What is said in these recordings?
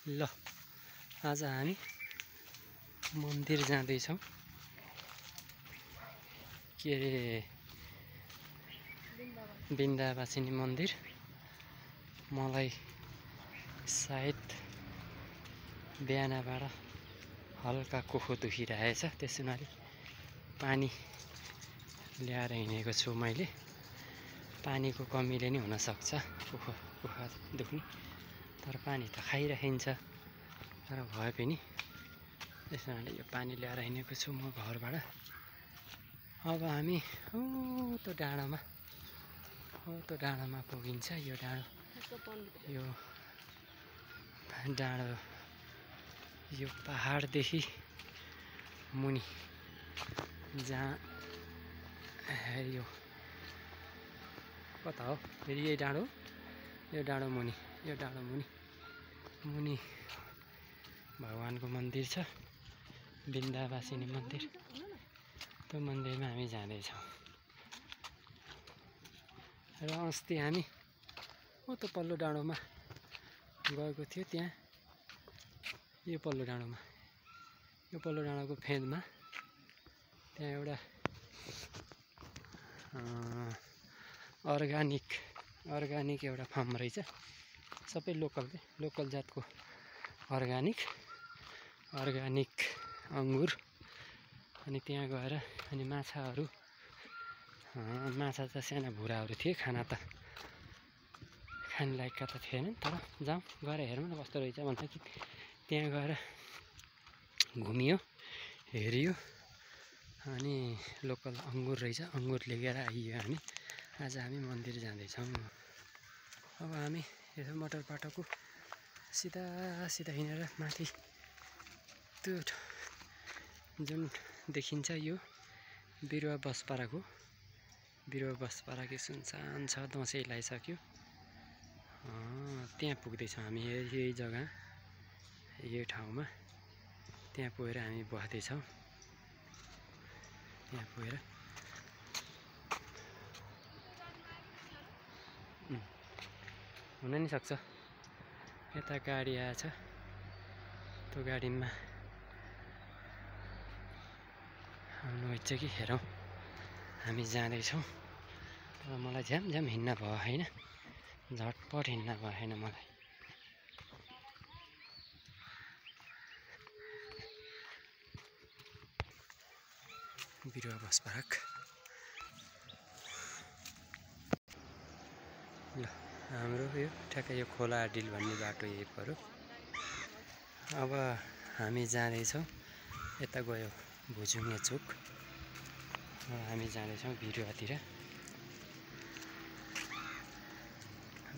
ल आज हामी मन्दिर जाँदैछौँ। के अरे बिन्दावासिनी मन्दिर। मलाई सायद बिहानबाट हल्का कोखो दुखिरहेछ, त्यस हुनाले पानी ल्याएर हिँडेको छु मैले। पानीको कमीले नै हुनसक्छ कोखा दुख्ने, तर पानी त खाइराखिन्छ। तर भए पनि त्यस हुनाले यो पानी ल्याएर हिँडेको छु म घरबाट। अब हामी त्यो डाँडामा पुगिन्छ। यो डाँडो यो पहाडदेखि मुनि जहाँ यो कता हो फेरि यही डाँडो, यो डाँडो मुनि भगवानको मन्दिर छ, बिन्दावासिनी मन्दिर। त्यो मन्दिरमा हामी जाँदैछौँ। र अस्ति हामी त्यो पल्लो डाँडोमा गएको थियो। त्यहाँ यो पल्लो डाँडोको फेदमा त्यहाँ एउटा अर्ग्यानिक एउटा फार्म रहेछ। सबै लोकल जातको अर्ग्यानिक अङ्गुर। अनि त्यहाँ गएर अनि माछा त साना भुराहरू थिए, खाने लायकका त थिएनन्। तर जाउँ गएर हेरौँ न कस्तो रहेछ भन्दा कि त्यहाँ गएर घुमियो, हेरियो। अनि लोकल अङ्गुर रहेछ, अङ्गुर लिएर आइयो। आज हामी मन्दिर जाँदैछौँ। अब हामी यसो मोटर बाटोको सिधा हिँडेर माथि त्यो जुन देखिन्छ यो बिरुवा बसपारा कि सुनसान छ, दसैँ लगाइसक्यो। त्यहाँ पुग्दैछौँ हामी। यही जग्गा, यही ठाउँमा त्यहाँ पुगेर हामी बस्दैछौँ। त्यहाँ पुगेर हुन नि सक्छ यता गाडी आएछ, त्यो गाडीमा आउनुहुन्छ कि हेरौँ। हामी जाँदैछौँ। तर मलाई झ्याम हिँड्न भयो होइन, झटपट हिँड्न भएन मलाई। बिरुवा बस पार्क। ल हाम्रो यो ठ्याक्कै यो खोला डिल भन्ने बाटो यही पऱ्यो। अब हामी जाँदैछौँ, यता गयो भुजुङ्गे चोक। हामी जाँदैछौँ बिरुवातिर।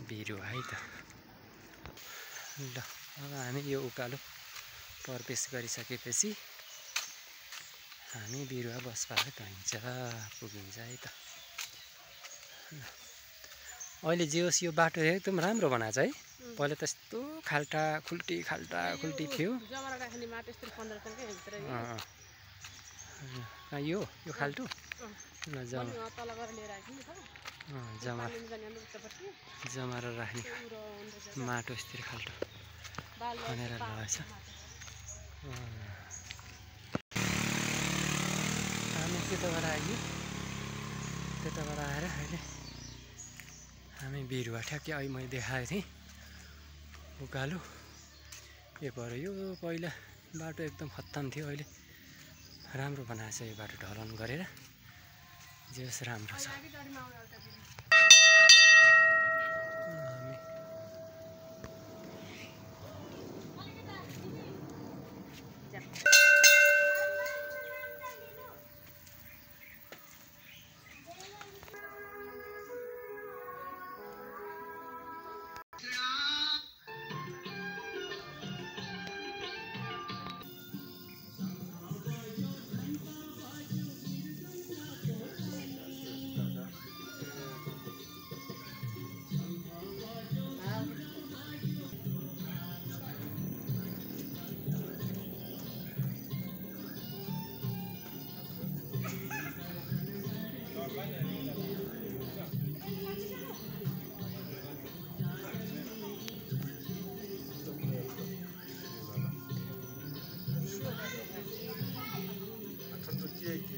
बिरुवा है त। ल अब हामी यो उकालो प्रवेश गरिसकेपछि हामी बिरुवा बस पार्क पुगिन्छ है त। अहिले जे होस् यो बाटो एकदम राम्रो बनाएको छ है। पहिला त यस्तो खुल्टी थियो। यो खाल्टो जमारा राख्ने माटो यस्तरी खाल्टो खनेर लगाएछ। हामी त्यताबाट आएर अहिले हामी बिरुवा ठ्याक्कै अहिले मैले देखाएको थिएँ उकालो यो भयो। यो पहिला बाटो एकदम खत्तम थियो, अहिले राम्रो बनाएछ यो बाटो ढलान गरेर। जे होस् राम्रो छ। यही